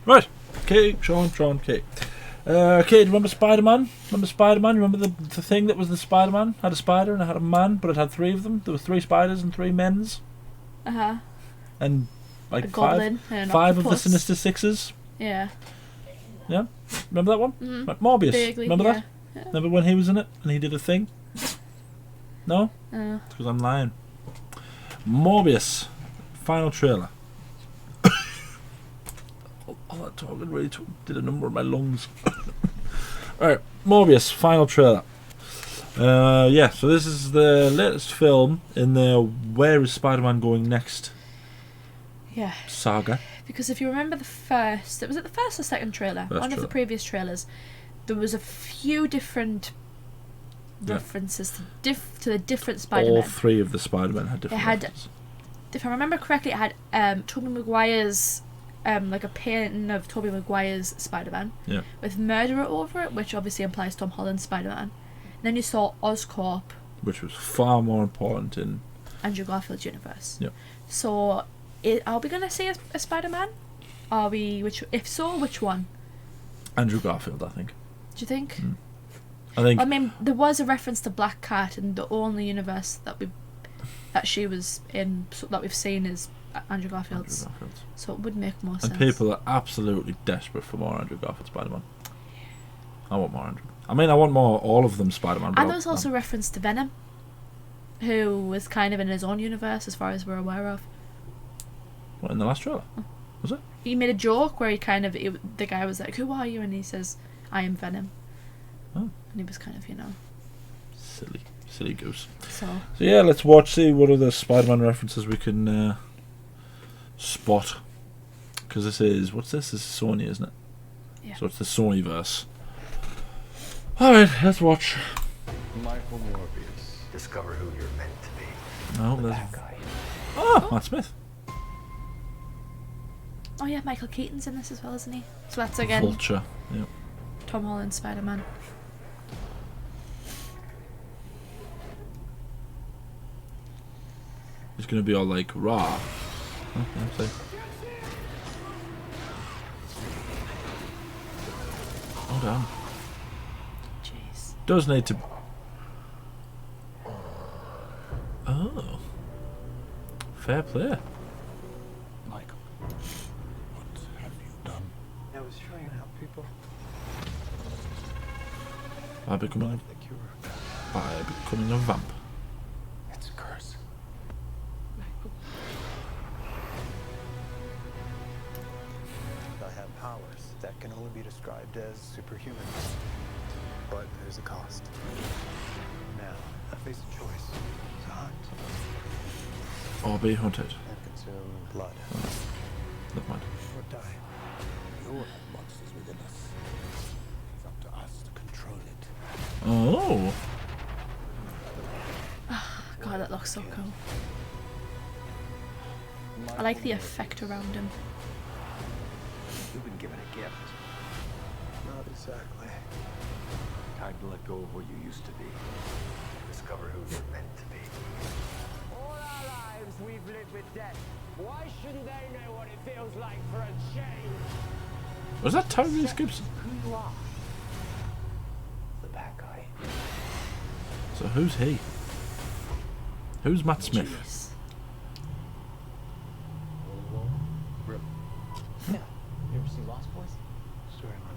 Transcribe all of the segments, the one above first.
Right, Kate, Shaun, Kate. Kate, do you remember Spider-Man? Remember Spider-Man? You remember the thing that was the Spider-Man? Had a spider and it had a man, but it had three of them. There were three spiders and three men's. Uh-huh. And like a goblin and five of octopus. the Sinister Sixes. Yeah. Yeah? Remember that one? Mm-hmm. Like Morbius. Vaguely, remember that? Yeah. Remember when he was in it and he did a thing? No? Uh. It's because I'm lying. Morbius. Final trailer. All that talking really did a number on my lungs. Alright, Morbius, final trailer. Yeah, so this is the latest film in the Where is Spider-Man Going Next saga. Because if you remember the first or second trailer? One of the previous trailers, there was a few different references to the different Spider-Man. All three of the Spider-Men had different references. If I remember correctly, it had Tobey Maguire's like a painting of Tobey Maguire's Spider-Man with Murderer over it, which obviously implies Tom Holland's Spider-Man. And then you saw Oscorp, which was far more important in Andrew Garfield's universe. Yep. So, are we going to see a Spider-Man? Are we? If so, which one? Andrew Garfield, I think. Do you think? I mean, there was a reference to Black Cat in the only universe that she was in, so that we've seen is Andrew Garfield's. So it would make more sense. And people are absolutely desperate for more Andrew Garfield Spider-Man. I want more Andrew. I mean, I want more all of them Spider-Man. And there was also a reference to Venom, who was kind of in his own universe as far as we're aware of. What, in the last trailer? Was it? He made a joke where the guy was like, "Who are you?" And he says, "I am Venom." Oh. And he was kind of, Silly goose. So yeah, let's see what other Spider-Man references we can spot. Because this is Sony, isn't it? Yeah. So it's the Sony-verse. Alright, let's watch. Michael Morbius. Discover who you're meant to be. No, there's... That guy. Oh, Matt Smith. Oh yeah, Michael Keaton's in this as well, isn't he? So that's again Vulture. Yep. Tom Holland's Spider-Man. He's going to be all like, raw. Oh, yeah, oh, damn. Jeez. Does need to... Oh. Fair play. Michael, what have you done? I was trying to help people. By becoming a vamp. It's a curse. I have powers that can only be described as superhuman. But there's a cost. Now, I face a choice. To hunt. Or be hunted. And consume blood. Never mind. Or die. You have monsters within us. It's up to us to control it. Oh. God, that looks so cool. I like the effect around him. You've been given a gift. Not exactly. Time to let go of what you used to be. Discover who you're meant to be. All our lives we've lived with death. Why shouldn't they know what it feels like for a change? Was that Tyrese Gibson? Who you are. The bad guy. So who's he? Who's Matt Smith? Jeez. Yeah. You ever seen Lost Boys? Story of my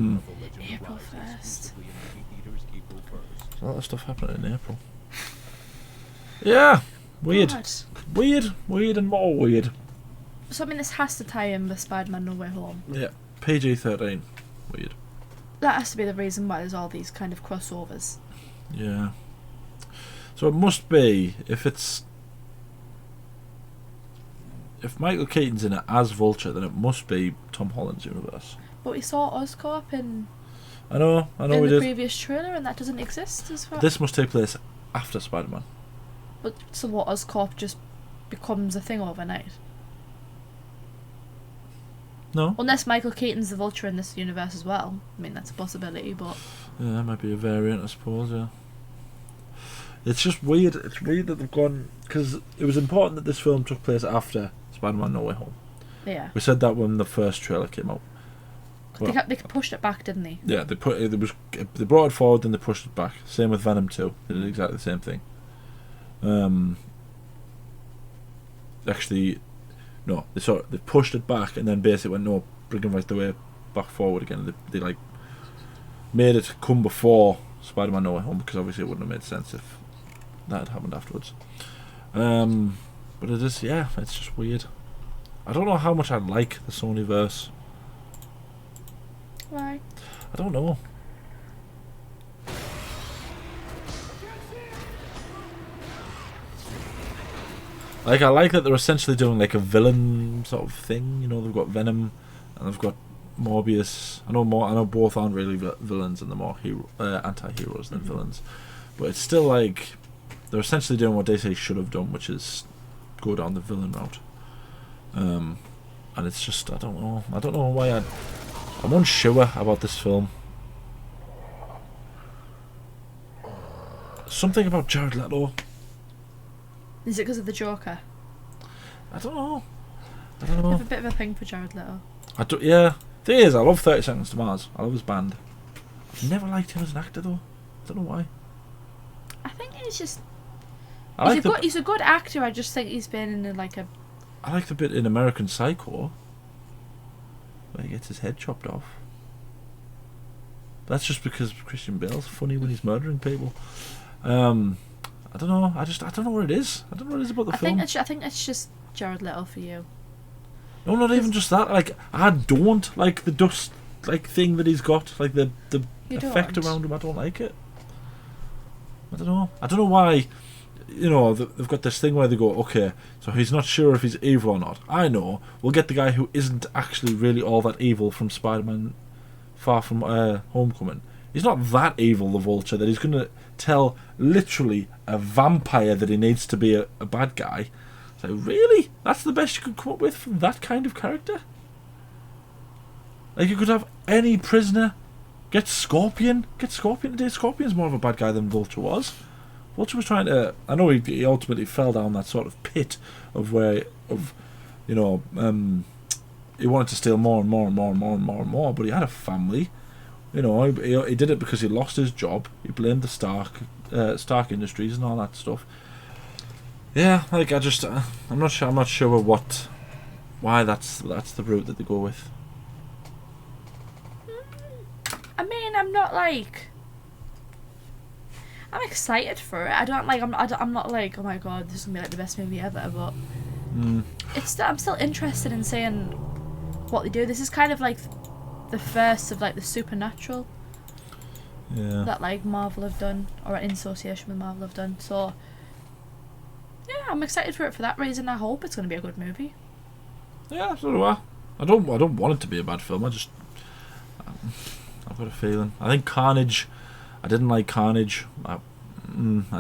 life. April 1st. There's a lot of stuff happening in April. Yeah, weird. God. Weird and more weird. So I mean, this has to tie in with Spider-Man No Way Home. Yeah, PG-13. Weird. That has to be the reason why there's all these kind of crossovers. Yeah. So it must be, if Michael Keaton's in it as Vulture, then it must be Tom Holland's universe. But we saw Oscorp in I know in we the did. previous trailer, and that doesn't exist as far. This must take place after Spider-Man. But so what? Oscorp just becomes a thing overnight. No. Unless Michael Keaton's the Vulture in this universe as well. I mean, that's a possibility, but... Yeah, that might be a variant, I suppose, yeah. It's just weird. It's weird that they've gone... Because it was important that this film took place after Spider-Man No Way Home. Yeah. We said that when the first trailer came out. Well, they pushed it back, didn't they? Yeah, they brought it forward, then they pushed it back. Same with Venom 2. They did exactly the same thing. Actually... No, they pushed it back and then basically went, no, bring it right the way back forward again. They like made it come before Spider-Man No Way Home, because obviously it wouldn't have made sense if that had happened afterwards. But it is, yeah, it's just weird. I don't know how much I like the Sony-verse. Why? I don't know. Like, I like that they're essentially doing like a villain sort of thing. You know, they've got Venom and they've got Morbius. I know both aren't really villains, and they're more anti-heroes than villains. But it's still like they're essentially doing what DC should have done, which is go down the villain route. And it's just, I don't know why I'm unsure about this film. Something about Jared Leto. Is it because of the Joker? I don't know. I have a bit of a thing for Jared Leto. Yeah. Thing is, I love 30 Seconds to Mars. I love his band. I've never liked him as an actor though. I don't know why. I think he's just... He's he's a good actor. I just think he's been in like a... I like the bit in American Psycho where he gets his head chopped off. That's just because Christian Bale's funny when he's murdering people. I don't know. I don't know what it is. I don't know what it is about the film. I think it's just Jared Leto for you. No, not even just that. Like, I don't like the dust like thing that he's got. Like the effect around him. I don't like it. I don't know. I don't know why. You know, they've got this thing where they go, okay, so he's not sure if he's evil or not. I know. We'll get the guy who isn't actually really all that evil from Spider-Man Far From Homecoming. He's not that evil, the Vulture, that he's going to tell literally a vampire that he needs to be a bad guy. So really? That's the best you could come up with from that kind of character? Like, you could have any prisoner get Scorpion today. Scorpion's more of a bad guy than Vulture was. Vulture was trying to... I know he ultimately fell down that sort of pit of where... he wanted to steal more and more and more and more and more and more, but he had a family. You know, he did it because he lost his job. He blamed the Stark Industries and all that stuff. Yeah, like I'm not sure why that's the route that they go with. I mean, I'm not like... I'm excited for it. I'm not like, oh my god, this is gonna be like the best movie ever, but I'm still interested in seeing what they do. This is kind of like the first of like the supernatural that like Marvel have done, or in association with Marvel have done. So yeah, I'm excited for it for that reason. I hope it's going to be a good movie. Yeah, so do I. I don't want it to be a bad film. I've got a feeling. I think Carnage. I didn't like Carnage. I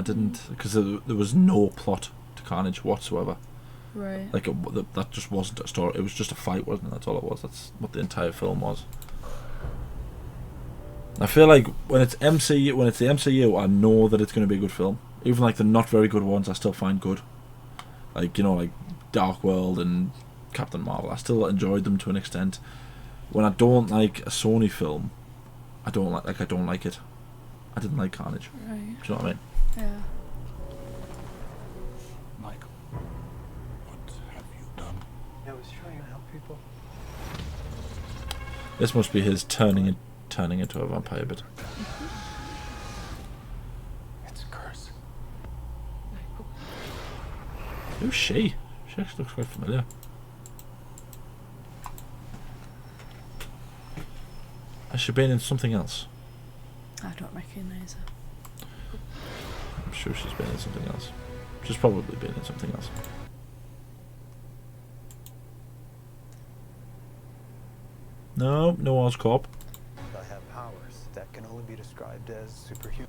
didn't, because there was no plot to Carnage whatsoever. Right. Like that just wasn't a story. It was just a fight, wasn't it? That's all it was. That's what the entire film was. I feel like when it's the MCU, I know that it's going to be a good film. Even like the not very good ones, I still find good. Like, you know, like Dark World and Captain Marvel. I still enjoyed them to an extent. When I don't like a Sony film, I don't like it. I didn't like Carnage. Right. Do you know what I mean? Yeah. Michael, what have you done? I was trying to help people. This must be his turning into a vampire bit. It's a curse. Who's she? She actually looks quite familiar. Has she been in something else? I don't recognise her. I'm sure she's been in something else. She's probably been in something else. No Oscorp. I have powers that can only be described as superhuman.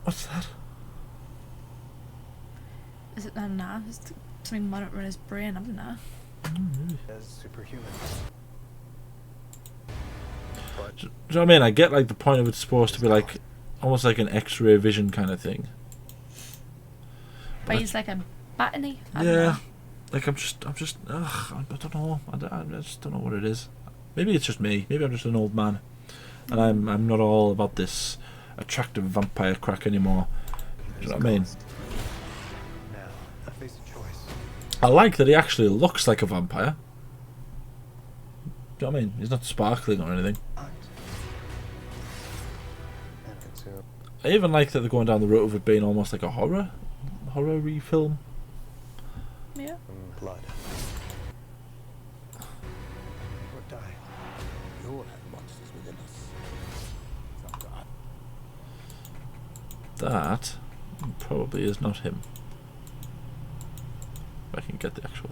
What's that? Is it? Nah. something monitoring his brain, haven't I? as superhuman. Do you know what I mean? I get like the point of it's supposed to be like almost like an X-ray vision kind of thing. But he's like a battery. I don't know. Like I'm just, ugh, I don't know. I just don't know what it is. Maybe it's just me. Maybe I'm just an old man, and I'm not all about this attractive vampire crack anymore. Do you know what I mean? Now, I face a choice. I like that he actually looks like a vampire. Do you know what I mean? He's not sparkling or anything. And consume. I even like that they're going down the route of it being almost like a horror-y film. Yeah. Blood. Or die. We all have monsters within us. It's up to us. That probably is not him. If I can get the actual...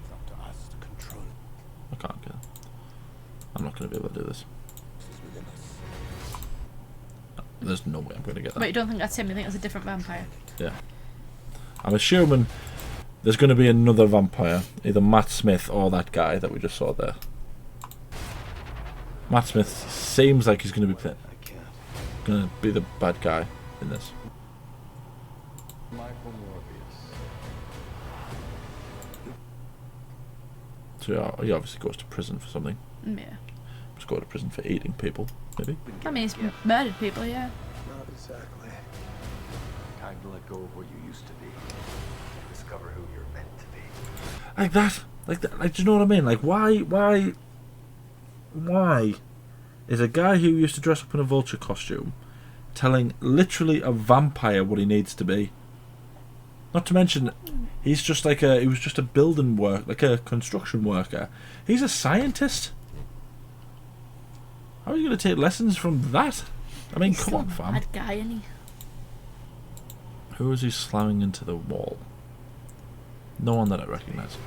It's up to us to control I can't get it. I'm not going to be able to do this. monsters within us. There's no way I'm going to get that. But you don't think that's him? You think it's a different vampire? Yeah. I'm assuming there's going to be another vampire, either Matt Smith or that guy that we just saw there. Matt Smith seems like he's going to be I can't. the bad guy in this. Michael Morbius. So he obviously goes to prison for something. Yeah. Just go to prison for eating people, maybe. I mean, he's murdered people, yeah. Not exactly. Time to let go of what you used to be. Discover who you're meant to be. Like that. Like, do you know what I mean? Like, why is a guy who used to dress up in a vulture costume telling literally a vampire what he needs to be? Not to mention, he was just a building work, like a construction worker. He's a scientist. How are you going to take lessons from that? I mean, He's come on, still a fam. bad guy, isn't he? Who is he slamming into the wall? No one that I recognise.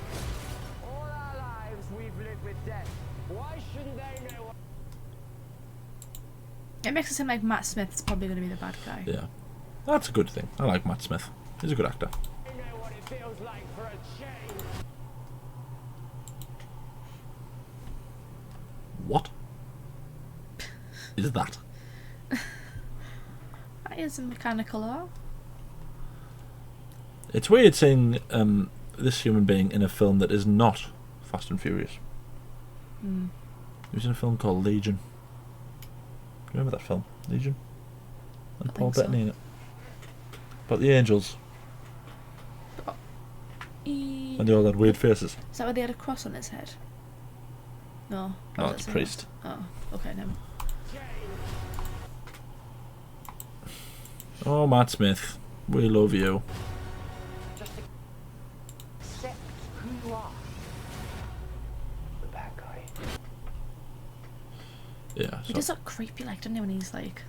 All our lives we've lived with death. Why shouldn't they know what It makes it seem like Matt Smith's probably going to be the bad guy. Yeah, that's a good thing. I like Matt Smith. He's a good actor. they know what it feels like for a change? What is that? That is a mechanical arm. It's weird seeing this human being in a film that is not Fast and Furious. Mm. He was in a film called Legion. Do you remember that film, Legion? And I Paul think so. Bettany in it. About the angels. And they all had weird faces. Is that where they had a cross on his head? No. No, Oh, it's that's a priest. Oh, okay, never. Oh, Matt Smith, we love you. Just accept who you are. The bad guy. Yeah. He So does look creepy, like, doesn't he, when he's like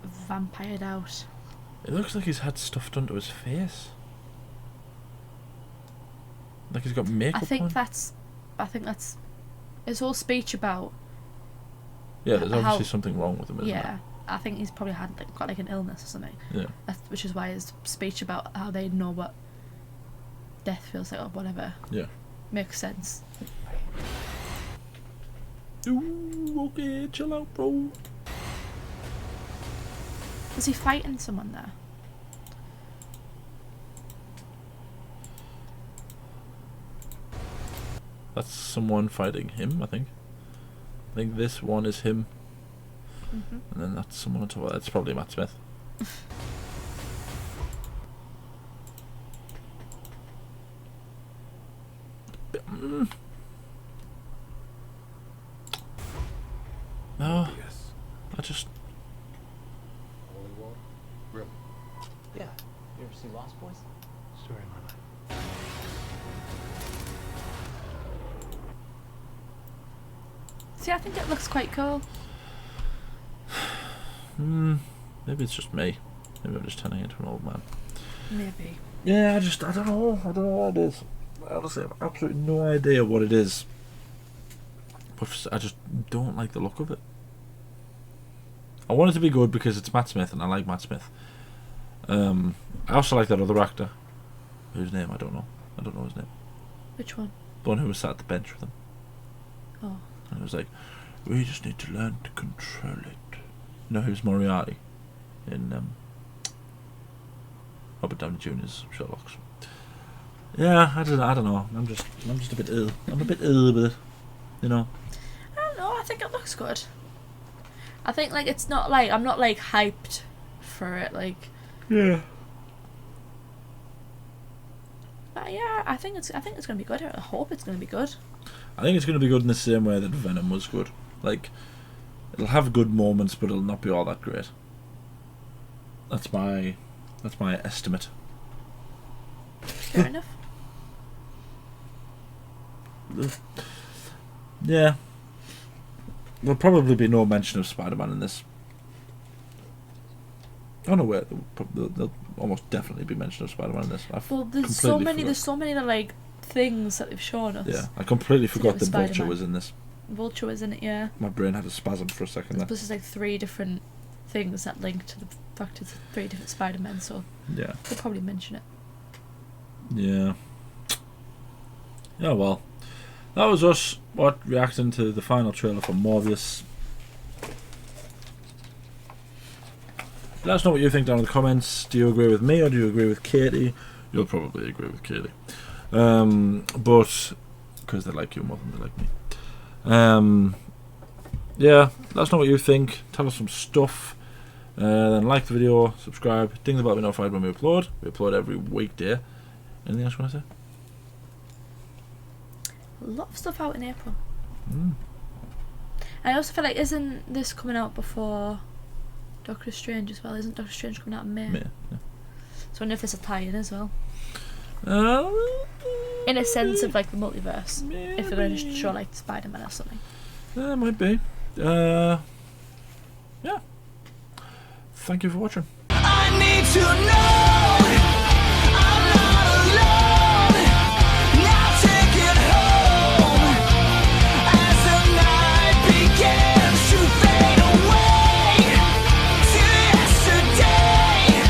vampired out? it looks like he's had stuff done to his face. Like he's got makeup I think on. that's his whole speech about. Yeah, there's how- obviously something wrong with him, isn't Yeah, I think he's probably had got like an illness or something. there? Yeah. Which is why his speech about how they know what death feels like or whatever Yeah. makes sense. Ooh, okay, chill out, bro. Was he fighting someone there? That's someone fighting him, I think. I think this one is him. Mm-hmm. And then that's someone on top of that. It's probably Matt Smith. No, Yes. I just... Holy water. Really? Yeah. You ever see Lost Boys? Story of my life. See, I think it looks quite cool. Maybe it's just me. Maybe I'm just turning into an old man. Maybe. Yeah, I don't know. I don't know what it is. I honestly have absolutely no idea what it is. But I just don't like the look of it. I want it to be good because it's Matt Smith and I like Matt Smith. I also like that other actor, whose name I don't know. I don't know his name. Which one? The one who was sat at the bench with him. Oh. And it was like, we just need to learn to control it. You know, who's Moriarty in Robert Downey Jr.'s Sherlock. Yeah, I don't know. I'm just a bit ill. I'm a bit ill with it. You know. I don't know. I think it looks good. I think like it's not like I'm not like hyped for it. Like. Yeah. But yeah, I think it's gonna be good. I hope it's gonna be good. I think it's gonna be good in the same way that Venom was good. Like, it'll have good moments, but it'll not be all that great. That's my estimate. Fair enough. Yeah. There'll probably be no mention of Spider-Man in this. Oh no, wait. There'll almost definitely be mention of Spider-Man in this. Well, there's so many like things that they've shown us. Yeah, I completely forgot that Vulture Spider-Man. was in this. Vulture was in it, yeah. My brain had a spasm for a second there. This is like 3 different things that link to the fact it's 3 different Spider-Men, so yeah, they'll probably mention it. Yeah. Yeah, well, that was us reacting to the final trailer for Morbius. Let us know what you think down in the comments. Do you agree with me or do you agree with Katie? You'll probably agree with Katie. But because they like you more than they like me. Yeah, let us know what you think. Tell us some stuff. Then like the video, subscribe, ding the bell to be notified when we upload. We upload every weekday. Anything else you want to say? A lot of stuff out in April. I also feel like, isn't this coming out before Doctor Strange as well? Isn't Doctor Strange coming out in May? Yeah. So I wonder if there's a tie-in as well. In a sense of like the multiverse. Maybe. If they're going to show like Spider-Man or something. Might be. Yeah. Thank you for watching. I need to know.